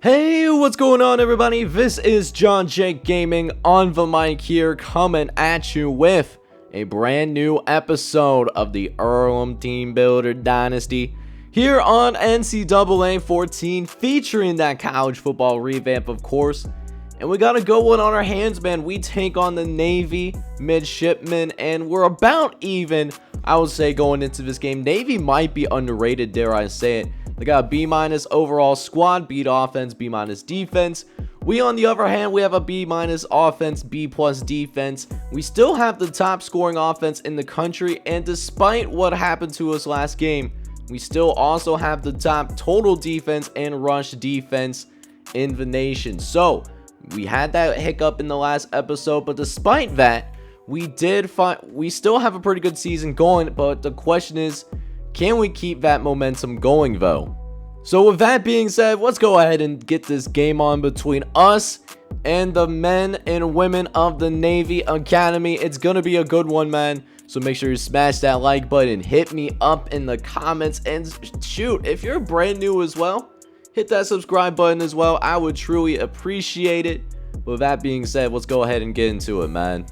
Hey, what's going on everybody? This is John Jake Gaming on the mic here, coming at you with a brand new episode of the Earlham Teambuilder Dynasty here on NCAA 14, featuring that college football revamp, of course. And we got a good one on our hands, man. We take on the Navy midshipmen, and we're about even, I would say, going into this game. Navy might be underrated, dare I say it. They got a B- overall squad, B offense, B- defense. We, on the other hand, we have a B- offense, B+ defense. We still have the top scoring offense in the country, and despite what happened to us last game, we still also have the top total defense and rush defense in the nation. So we had that hiccup in the last episode, but despite that, we still have a pretty good season going. But the question is, can we keep that momentum going though? So with that being said, let's go ahead and get this game on between us and the men and women of the Navy Academy. It's gonna be a good one, man. So make sure you smash that like button, hit me up in the comments, and shoot, if you're brand new as well, hit that subscribe button as well. I would truly appreciate it. With that being said, let's go ahead and get into it, man.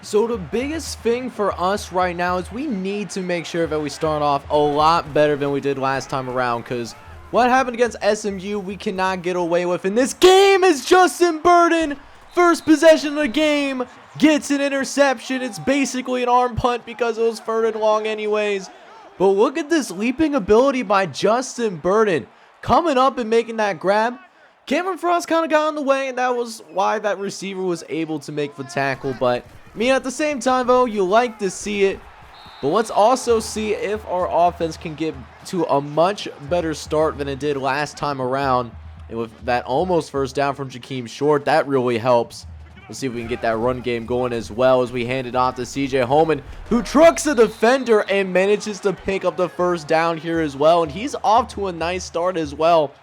So the biggest thing for us right now is we need to make sure that we start off a lot better than we did last time around, because what happened against SMU we cannot get away with in this game. Is Justin Burton, first possession of the game, gets an interception. It's basically an arm punt because it was third and long anyways. But look at this leaping ability by Justin Burton, coming up and making that grab. Cameron Frost kind of got in the way, and that was why that receiver was able to make the tackle. But at the same time, though, you like to see it. But let's also see if our offense can get to a much better start than it did last time around. And with that almost first down from Jakeem Short, that really helps. Let's see if we can get that run game going as well as we hand it off to CJ Holman, who trucks a defender and manages to pick up the first down here as well. And he's off to a nice start as well.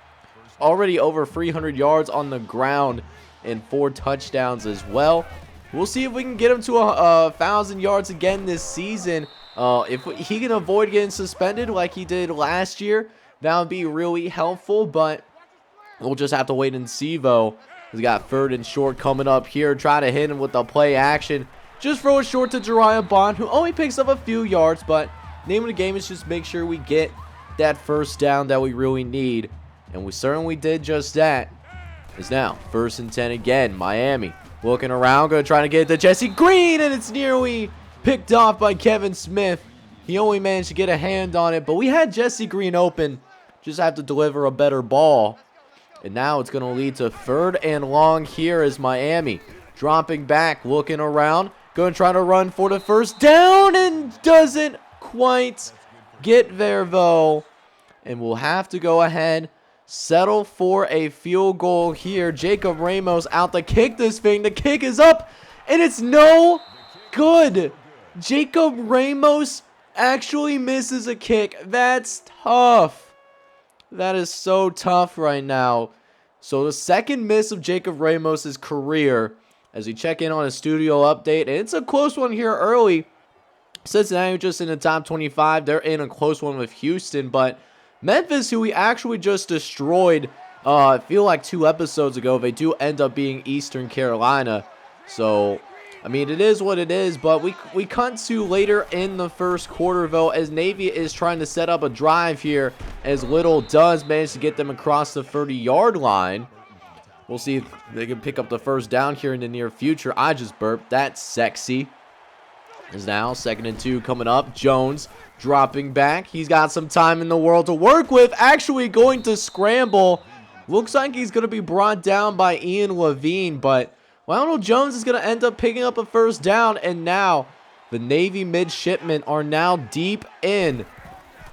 Already over 300 yards on the ground and 4 touchdowns as well. We'll see if we can get him to 1,000 yards again this season. If he can avoid getting suspended like he did last year, that would be really helpful. But we'll just have to wait and see, though. We got third and short coming up here. Try to hit him with the play action. Just throw it short to Jariah Bond, who only picks up a few yards. But name of the game is just make sure we get that first down that we really need. And we certainly did just that. It's now 1st and 10 again. Miami looking around, going to try to get it to Jesse Green, and it's nearly picked off by Kevin Smith. He only managed to get a hand on it, but we had Jesse Green open. Just have to deliver a better ball. And now it's going to lead to 3rd and long here as Miami dropping back, looking around, going to try to run for the first down, and doesn't quite get there, though. And we'll have to go ahead, settle for a field goal here. Jacob Ramos out to kick this thing. The kick is up, and it's no good. Jacob Ramos actually misses a kick. That's tough. That is so tough right now. So the second miss of Jacob Ramos' career as we check in on a studio update. And it's a close one here early. Cincinnati just in the top 25. They're in a close one with Houston, but Memphis, who we actually just destroyed, I feel like 2 episodes ago, they do end up being Eastern Carolina. So, I mean, it is what it is, but we cut to later in the first quarter, though, as Navy is trying to set up a drive here, as Little does manage to get them across the 30-yard line. We'll see if they can pick up the first down here in the near future. I just burped. That's sexy. Is now 2nd and 2 coming up. Jones dropping back. He's got some time in the world to work with. Actually going to scramble. Looks like he's going to be brought down by Ian Levine, but Lionel Jones is going to end up picking up a first down. And now the Navy midshipmen are now deep in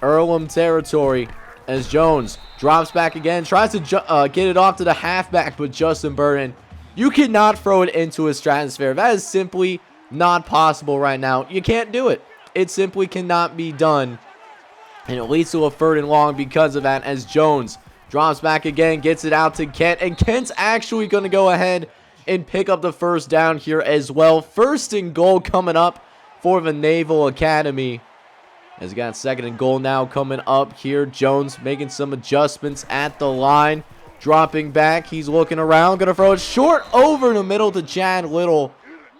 Earlham territory. as Jones drops back again. Tries to get it off to the halfback, but Justin Burton, you cannot throw it into a stratosphere. That is simply not possible right now. You can't do it. It simply cannot be done. And it leads to a 3rd and long because of that, as Jones drops back again, gets it out to Kent. And Kent's actually going to go ahead and pick up the 1st down here as well. 1st and goal coming up for the Naval Academy. As we got 2nd and goal now coming up here. Jones making some adjustments at the line. Dropping back. He's looking around. Going to throw it short over the middle to Chad Little,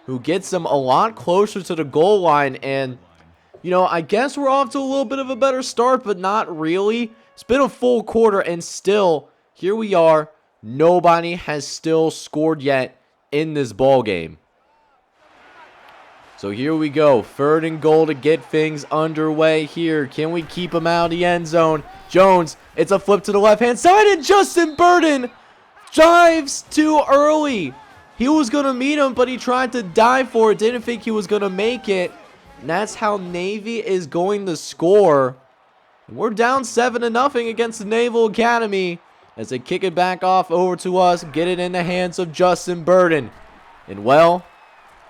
who gets him a lot closer to the goal line. And, you know, I guess we're off to a little bit of a better start, but not really. It's been a full quarter, and still, here we are. Nobody has still scored yet in this ball game. So here we go. 3rd and goal to get things underway here. Can we keep him out of the end zone? Jones, it's a flip to the left-hand side, and Justin Burton dives too early. He was going to meet him, but he tried to dive for it. Didn't think he was going to make it. And that's how Navy is going to score. And we're down 7-0 against the Naval Academy as they kick it back off over to us. Get it in the hands of Justin Burton. And, well,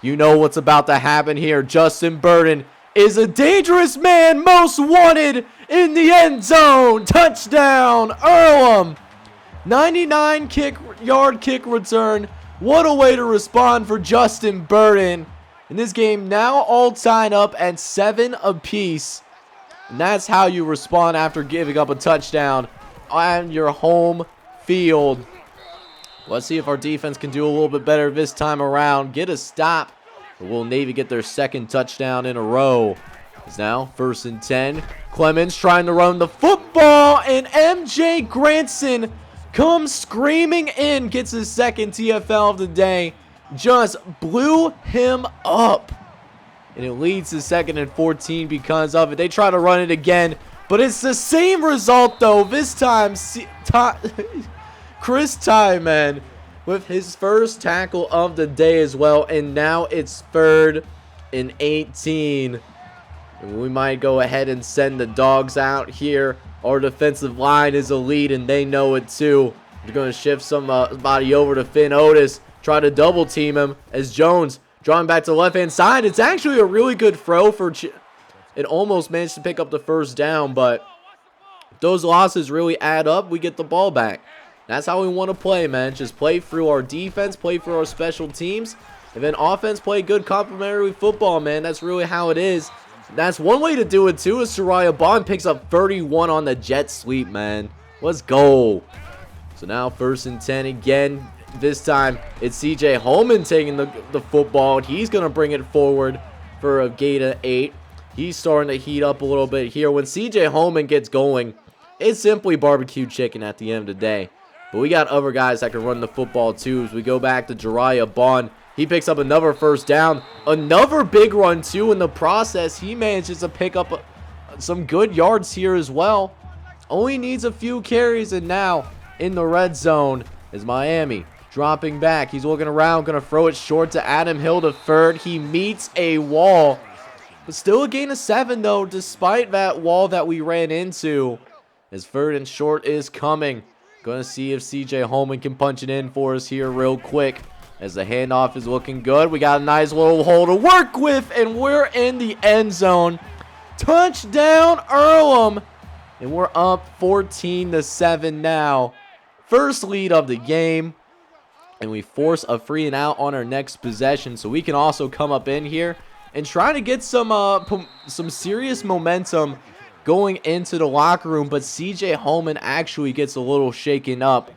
you know what's about to happen here. Justin Burton is a dangerous man, most wanted in the end zone. Touchdown, Earlham. 99-yard kick return. What a way to respond for Justin Burton. And this game now all tied up at 7 apiece. And that's how you respond after giving up a touchdown on your home field. Let's see if our defense can do a little bit better this time around. Get a stop. Or will Navy get their 2nd touchdown in a row? It's now 1st and 10. Clemens trying to run the football, and MJ Granson comes screaming in, gets his 2nd TFL of the day. Just blew him up. And it leads to 2nd and 14 because of it. They try to run it again, but it's the same result though. This time, Chris Tyman with his 1st tackle of the day as well. And now it's 3rd and 18. And we might go ahead and send the dogs out here. Our defensive line is elite, and they know it too. They're going to shift somebody over to Finn Otis. Try to double team him as Jones drawing back to the left-hand side. It's actually a really good throw for it almost managed to pick up the 1st down, but those losses really add up. We get the ball back. That's how we want to play, man. Just play through our defense, play through our special teams, and then offense, play good complementary football, man. That's really how it is. That's one way to do it, too, is Soraya Bond picks up 31 on the jet sweep, man. Let's go. So now 1st and 10 again. This time, it's CJ Holman taking the football. He's going to bring it forward for a gain of 8. He's starting to heat up a little bit here. When CJ Holman gets going, it's simply barbecue chicken at the end of the day. But we got other guys that can run the football too. As we go back to Jariah Bond, he picks up another 1st down. Another big run too in the process. He manages to pick up some good yards here as well. Only needs a few carries, and now in the red zone is Miami. Dropping back. He's looking around. Going to throw it short to Adam Hill to 3rd. He meets a wall. But still a gain of 7, though, despite that wall that we ran into. As 3rd and short is coming. Going to see if CJ Holman can punch it in for us here real quick. As the handoff is looking good. We got a nice little hole to work with. And we're in the end zone. Touchdown, Earlham. And we're up 14-7 now. First lead of the game. And we force a 3 and out on our next possession, so we can also come up in here and try to get some serious momentum going into the locker room. But CJ Holman actually gets a little shaken up.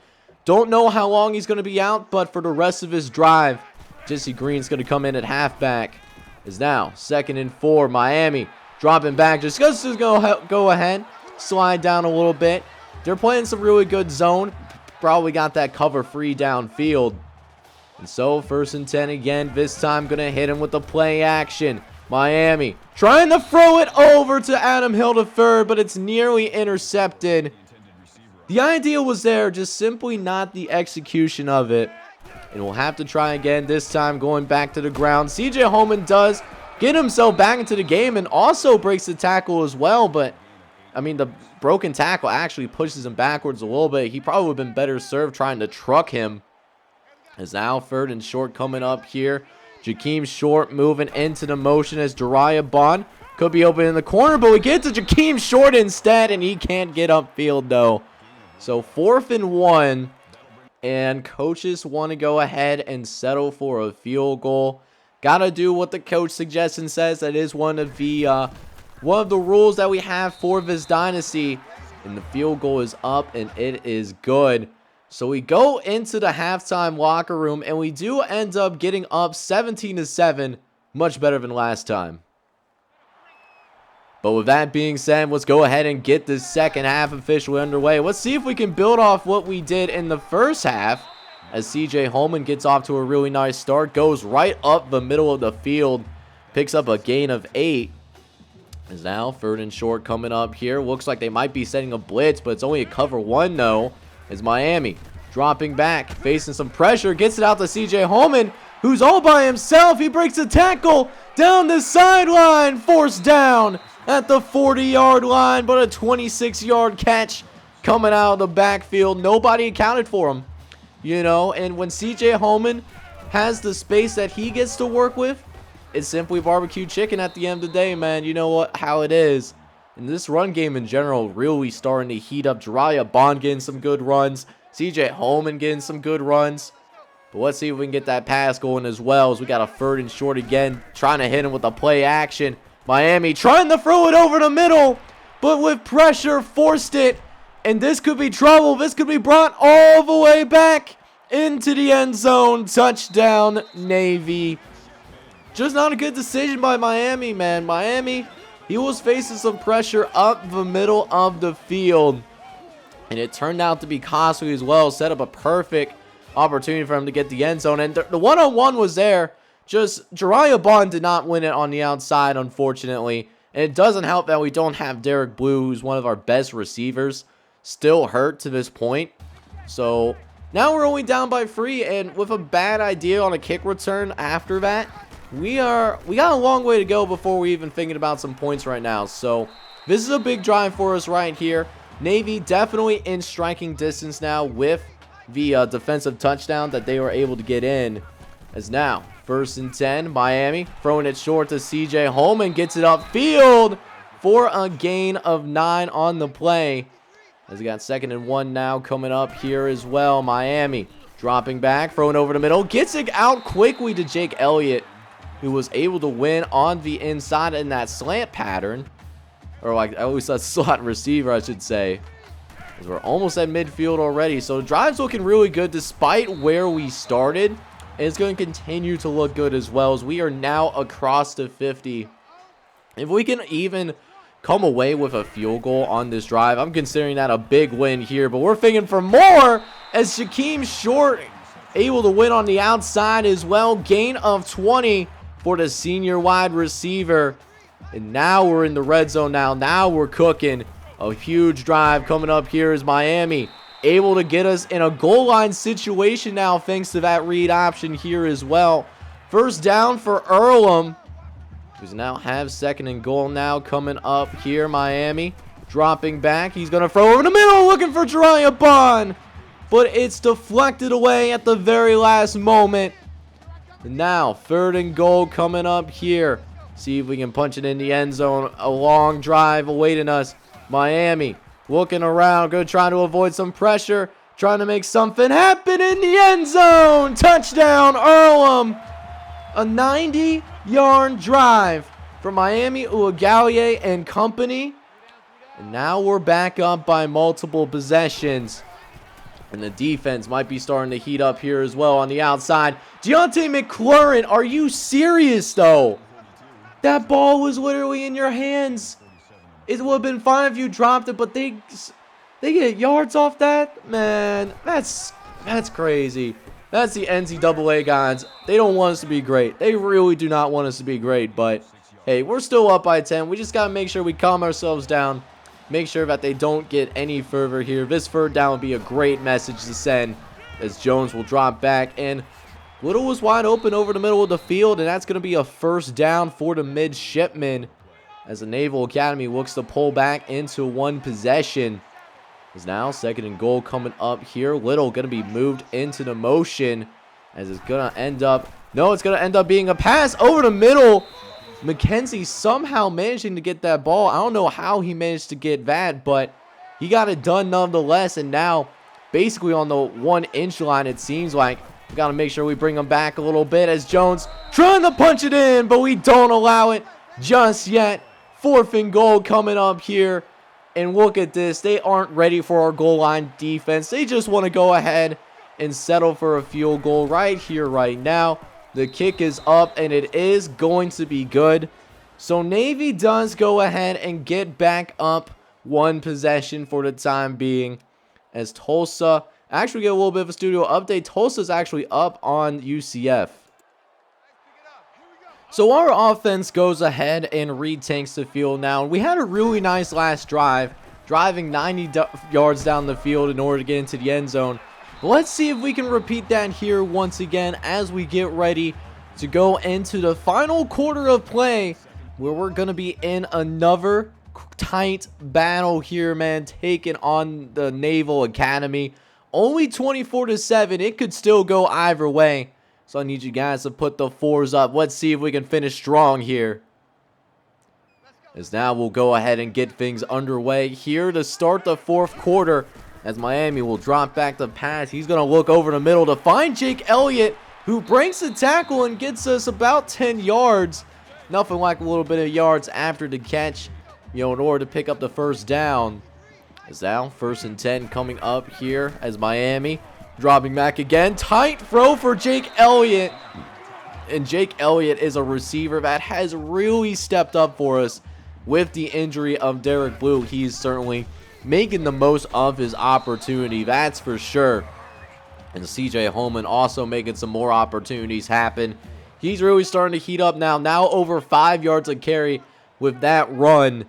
Don't know how long he's going to be out, but for the rest of his drive, Jesse Green's going to come in at halfback. Is now 2nd and 4. Miami dropping back. Just going to go ahead, slide down a little bit. They're playing some really good zone. Probably got that cover free downfield. And so 1st and 10 again. This time going to hit him with the play action. Miami trying to throw it over to Adam Hill to 3rd, but it's nearly intercepted. The idea was there, just simply not the execution of it. And we'll have to try again, this time going back to the ground. CJ Holman does get himself back into the game and also breaks the tackle as well, but I mean, the broken tackle actually pushes him backwards a little bit. He probably would have been better served trying to truck him. As now 3rd and short coming up here. Jakeem Short moving into the motion as Jariah Bond could be open in the corner, but we get to Jakeem Short instead, and he can't get upfield though. So 4th and 1, and coaches want to go ahead and settle for a field goal. Gotta do what the coach suggestion says. That is one of the rules that we have for this dynasty. And the field goal is up, and it is good. So we go into the halftime locker room, and we do end up getting up 17-7, much better than last time. But with that being said, let's go ahead and get this second half officially underway. Let's see if we can build off what we did in the first half. As CJ Holman gets off to a really nice start, goes right up the middle of the field, picks up a gain of 8. Is now 3rd and short coming up here. Looks like they might be setting a blitz, but it's only a cover 1 though. Is Miami dropping back, facing some pressure, gets it out to CJ Holman, who's all by himself. He breaks a tackle down the sideline, forced down at the 40-yard line, but a 26-yard catch coming out of the backfield. Nobody accounted for him, you know, and when CJ Holman has the space that he gets to work with, it's simply barbecue chicken at the end of the day, man. You know what, how it is. And this run game in general really starting to heat up. Jariah Bond getting some good runs. CJ Holman getting some good runs. But let's see if we can get that pass going as well, as we got a 3rd and short again. Trying to hit him with the play action. Miami trying to throw it over the middle, but with pressure forced it. And this could be trouble. This could be brought all the way back into the end zone. Touchdown, Navy. Just not a good decision by Miami, man. Miami, he was facing some pressure up the middle of the field. And it turned out to be costly as well. Set up a perfect opportunity for him to get the end zone. And the one-on-one was there. Just Jariah Bond did not win it on the outside, unfortunately. And it doesn't help that we don't have Derek Blue, who's one of our best receivers, still hurt to this point. So now we're only down by 3. And with a bad idea on a kick return after that, we got a long way to go before we're even thinking about some points right now. So this is a big drive for us right here. Navy definitely in striking distance now with the defensive touchdown that they were able to get in. As now 1st and 10, Miami throwing it short to CJ Holman, gets it upfield for a gain of 9 on the play. As we got 2nd and 1 now coming up here as well. Miami dropping back, throwing over the middle, gets it out quickly to Jake Elliott, who was able to win on the inside in that slant pattern. Or like I always said, slot receiver, I should say. As we're almost at midfield already. So the drive's looking really good despite where we started. And it's going to continue to look good as well, as we are now across the 50. If we can even come away with a field goal on this drive, I'm considering that a big win here. But we're thinking for more, as Jakeem Short able to win on the outside as well. Gain of 20 for the senior wide receiver. And now we're in the red zone now. Now we're cooking. A huge drive coming up here is Miami. Able to get us in a goal line situation now thanks to that read option here as well. 1st down for Earlham, who's now have 2nd and goal now coming up here. Miami dropping back. He's going to throw over the middle looking for Jariah Bond. But it's deflected away at the very last moment. And now 3rd and goal coming up here. See if we can punch it in the end zone. A long drive awaiting us. Miami looking around, going to try to avoid some pressure, trying to make something happen in the end zone. Touchdown, Earlham. A 90-yard drive for Miami Uigallie and company. And now we're back up by multiple possessions. And the defense might be starting to heat up here as well on the outside. Deontay McLaurin, are you serious, though? That ball was literally in your hands. It would have been fine if you dropped it, but they get yards off that? Man, that's crazy. That's the NCAA guys. They don't want us to be great. They really do not want us to be great, but hey, we're still up by 10. We just got to make sure we calm ourselves down. Make sure that they don't get any further here. This 3rd down would be a great message to send, as Jones will drop back. And Little was wide open over the middle of the field, and that's going to be a 1st down for the midshipmen. as the Naval Academy looks to pull back into one possession. Is now 2nd and goal coming up here. Little going to be moved into the motion as it's going to end up. No, it's going to end up being a pass over the middle. McKenzie somehow managing to get that ball. I don't know how he managed to get that, but he got it done nonetheless. And now basically on the 1-inch line, it seems like we got to make sure we bring him back a little bit as Jones trying to punch it in, but we don't allow it just yet. 4th and goal coming up here. And look at this. They aren't ready for our goal line defense. They just want to go ahead and settle for a field goal right here, right now. The kick is up, and it is going to be good. So Navy does go ahead and get back up one possession for the time being. As Tulsa, actually get a little bit of a studio update. Tulsa's actually up on UCF. So our offense goes ahead and retakes the field now. We had a really nice last drive, driving 90 yards down the field in order to get into the end zone. But let's see if we can repeat that here once again as we get ready to go into the final quarter of play, where we're going to be in another tight battle here, man, taking on the Naval Academy. Only 24-7. It could still go either way. So I need you guys to put the 4s up. Let's see if we can finish strong here. As now we'll go ahead and get things underway here to start the 4th quarter. As Miami will drop back the pass. He's going to look over the middle to find Jake Elliott, who breaks the tackle and gets us about 10 yards. Nothing like a little bit of yards after the catch, in order to pick up the 1st down. As now 1st and 10 coming up here as Miami dropping back again. Tight throw for Jake Elliott. And Jake Elliott is a receiver that has really stepped up for us with the injury of Derek Blue. He's certainly making the most of his opportunity, that's for sure. And CJ Holman also making some more opportunities happen. He's really starting to heat up now over 5 yards a carry with that run.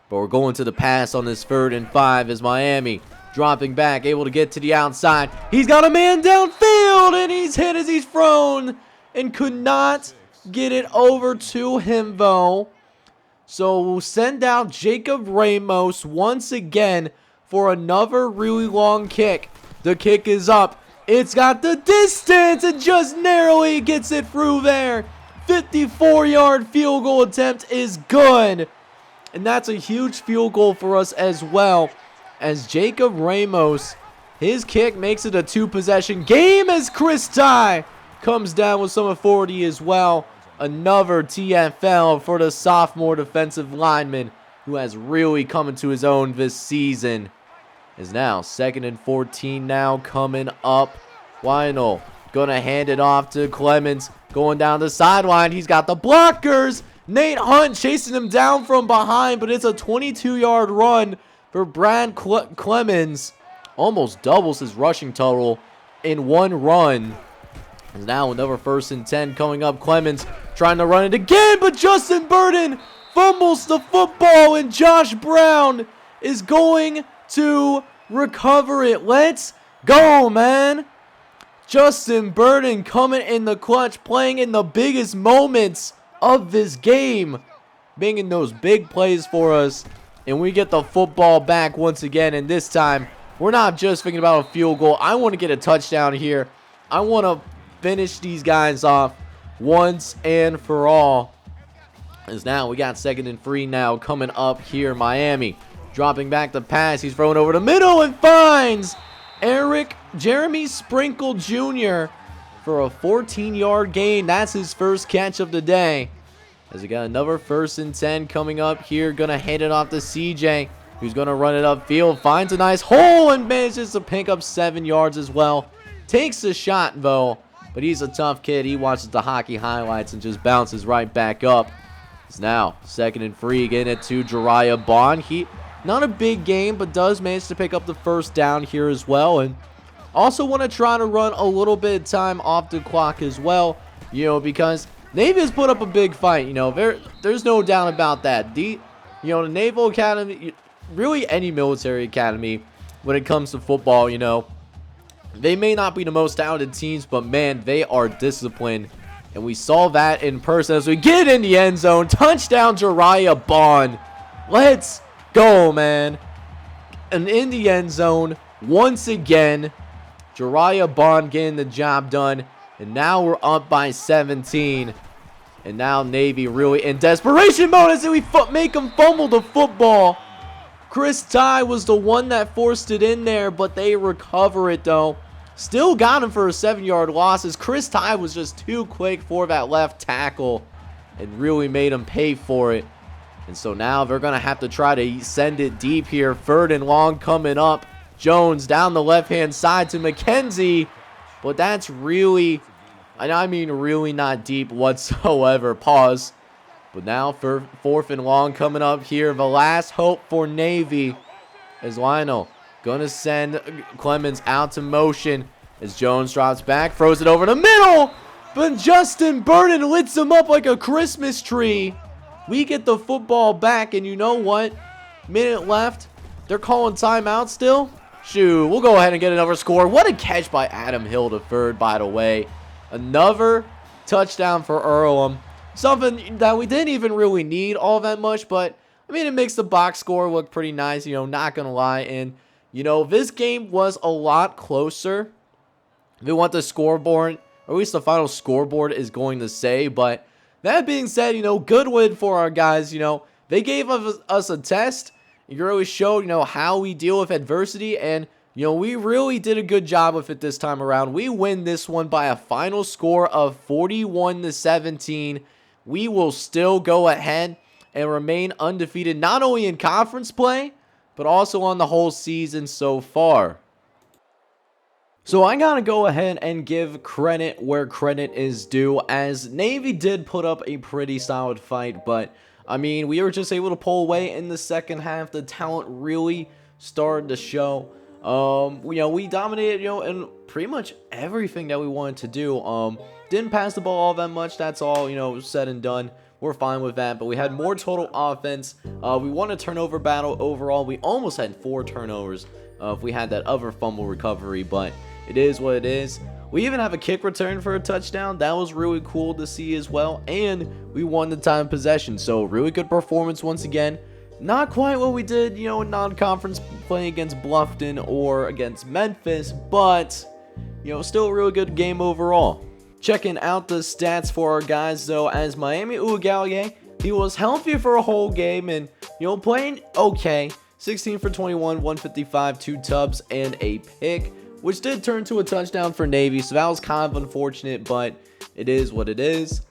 But we're going to the pass on this 3rd and 5 as Miami dropping back, able to get to the outside. He's got a man downfield, and he's hit as he's thrown, and could not get it over to him, though. So we'll send out Jacob Ramos once again for another really long kick. The kick is up. It's got the distance, and just narrowly gets it through there. 54-yard field goal attempt is good. And that's a huge field goal for us as well, as Jacob Ramos, his kick makes it a 2-possession game as Chris Ty comes down with some authority as well. Another TFL for the sophomore defensive lineman, who has really come into his own this season. Is now 2nd and 14 now coming up. Lionel gonna hand it off to Clemens, going down the sideline. He's got the blockers. Nate Hunt chasing him down from behind, but it's a 22-yard run for Brad Clemens. Almost doubles his rushing total in one run. And now another 1st and 10 coming up. Clemens trying to run it again, but Justin Burton fumbles the football, and Josh Brown is going to recover it. Let's go, man. Justin Burton coming in the clutch, playing in the biggest moments of this game, making those big plays for us. And we get the football back once again, and this time we're not just thinking about a field goal. I want to get a touchdown here. I want to finish these guys off once and for all. As now we got 2nd and 3 now coming up here. Miami dropping back the pass. He's thrown over the middle and finds Jeremy Sprinkle Jr. for a 14-yard gain. That's his first catch of the day. As we got another 1st and 10 coming up here. Gonna hand it off to CJ, who's gonna run it upfield. Finds a nice hole and manages to pick up 7 yards as well. Takes a shot though, but he's a tough kid. He watches the hockey highlights and just bounces right back up. It's now 2nd and 3, getting it to Jariah Bond. Not a big game, but does manage to pick up the 1st down here as well. And also want to try to run a little bit of time off the clock as well, because Navy has put up a big fight. There's no doubt about that. The Naval Academy, really any military academy, when it comes to football, they may not be the most talented teams, but man, they are disciplined And we saw that in person as we get in the end zone. Touchdown, Jariah Bond. Let's go, man. And in the end zone, once again, Jariah Bond getting the job done. And now we're up by 17. And now Navy really in desperation mode as we make them fumble the football. Chris Ty was the one that forced it in there, but they recover it though. Still got him for a 7-yard loss as Chris Ty was just too quick for that left tackle and really made him pay for it. And so now they're going to have to try to send it deep here. 3rd and long coming up. Jones down the left-hand side to McKenzie. But that's really, and I mean really not deep whatsoever. Pause. But now for 4th and long coming up here. The last hope for Navy is Lionel going to send Clemens out to motion as Jones drops back, throws it over the middle. But Justin Burton lights him up like a Christmas tree. We get the football back, and you know what? Minute left. They're calling timeout still. Shoot, we'll go ahead and get another score. What a catch by Adam Hill to 3rd, by the way. Another touchdown for Earlham. Something that we didn't even really need all that much, but, I mean, it makes the box score look pretty nice, you know, not going to lie. And, you know, this game was a lot closer than what the scoreboard, or at least the final scoreboard is going to say, but that being said, you know, good win for our guys. You know, they gave us a test. It really showed, you know, how we deal with adversity. And, you know, we really did a good job with it this time around. We win this one by a final score of 41-17. We will still go ahead and remain undefeated, not only in conference play, but also on the whole season so far. So I gotta go ahead and give credit where credit is due, as Navy did put up a pretty solid fight, but I mean, we were just able to pull away in the second half. The talent really started to show. You know, we dominated, you know, in pretty much everything that we wanted to do. Didn't pass the ball all that much. That's all, you know, said and done. We're fine with that, but we had more total offense. We won a turnover battle overall. We almost had 4 turnovers if we had that other fumble recovery, but it is what it is. We even have a kick return for a touchdown. That was really cool to see as well. And we won the time possession. So really good performance once again. Not quite what we did, you know, in non-conference play against Bluffton or against Memphis. But, you know, still a really good game overall. Checking out the stats for our guys, though, as Miami Ugallier, he was healthy for a whole game and, you know, playing okay. 16 for 21, 155, 2 tubs, and a pick, which did turn to a touchdown for Navy, so that was kind of unfortunate, but it is what it is.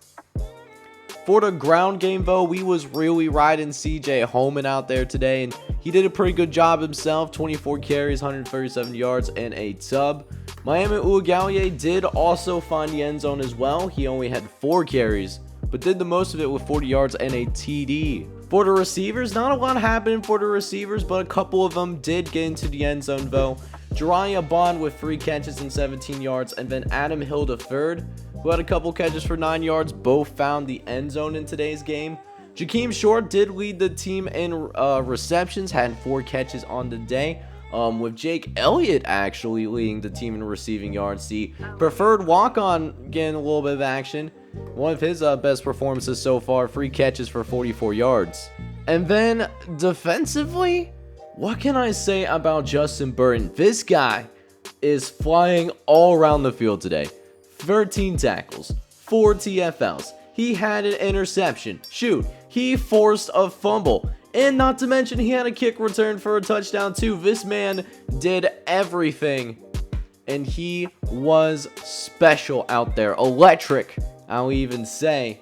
For the ground game, though, we was really riding CJ Holman out there today, and he did a pretty good job himself. 24 carries, 137 yards, and a tub. Miami Ugallier did also find the end zone as well. He only had 4 carries, but did the most of it with 40 yards and a TD. For the receivers, not a lot happening for the receivers, but a couple of them did get into the end zone, though. Jariah Bond with 3 catches and 17 yards, and then Adam Hill III, who had a couple catches for 9 yards, both found the end zone in today's game. Jakeem Short did lead the team in receptions, had 4 catches on the day, with Jake Elliott actually leading the team in receiving yards. The preferred walk-on getting a little bit of action. One of his best performances so far, 3 catches for 44 yards. And then defensively, what can I say about Justin Burton? This guy is flying all around the field today. 13 tackles, 4 TFLs. He had an interception. Shoot, he forced a fumble. And not to mention, he had a kick return for a touchdown too. This man did everything. And he was special out there. Electric, I'll even say.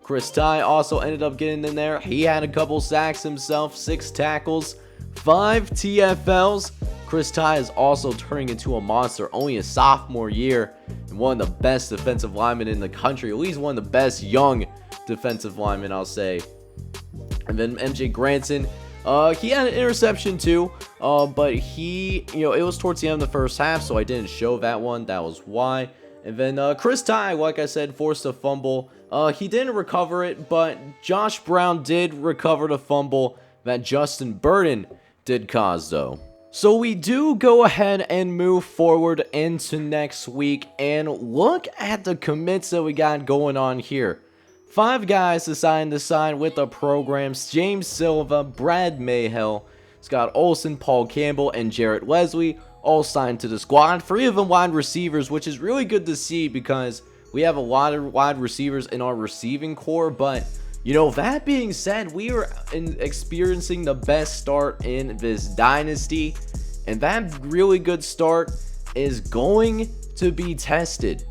Chris Ty also ended up getting in there. He had a couple sacks himself, 6 tackles, 5 TFLs. Chris Ty is also turning into a monster, only a sophomore year, and one of the best defensive linemen in the country, at least one of the best young defensive linemen, I'll say. And then MJ Granson, he had an interception too, but he, you know, it was towards the end of the first half, so I didn't show that one. That was why. And then Chris Ty, like I said, forced a fumble. He didn't recover it, but Josh Brown did recover the fumble that Justin Burton did cause, though. So we do go ahead and move forward into next week, and look at the commits that we got going on here. 5 guys deciding to sign with the programs: James Silva, Brad Mayhill, Scott Olson, Paul Campbell, and Jarrett Wesley, all signed to the squad. 3 of them wide receivers, which is really good to see because we have a lot of wide receivers in our receiving core. But you know, that being said, we are experiencing the best start in this dynasty, and that really good start is going to be tested.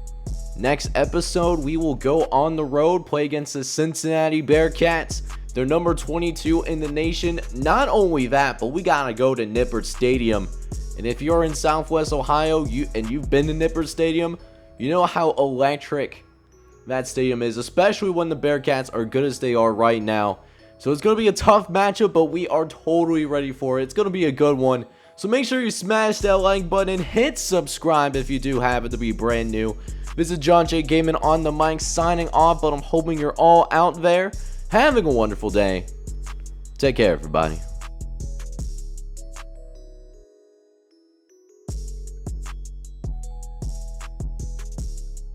Next episode, we will go on the road, play against the Cincinnati Bearcats. They're number 22 in the nation. Not only that, but we gotta go to Nippert Stadium. And if you're in Southwest Ohio and you've been to Nippert Stadium, you know how electric that stadium is, especially when the Bearcats are good as they are right now. So it's going to be a tough matchup, but we are totally ready for it. It's going to be a good one. So make sure you smash that like button and hit subscribe if you do happen to be brand new. This is John J. Gaming on the mic signing off, but I'm hoping you're all out there having a wonderful day. Take care, everybody.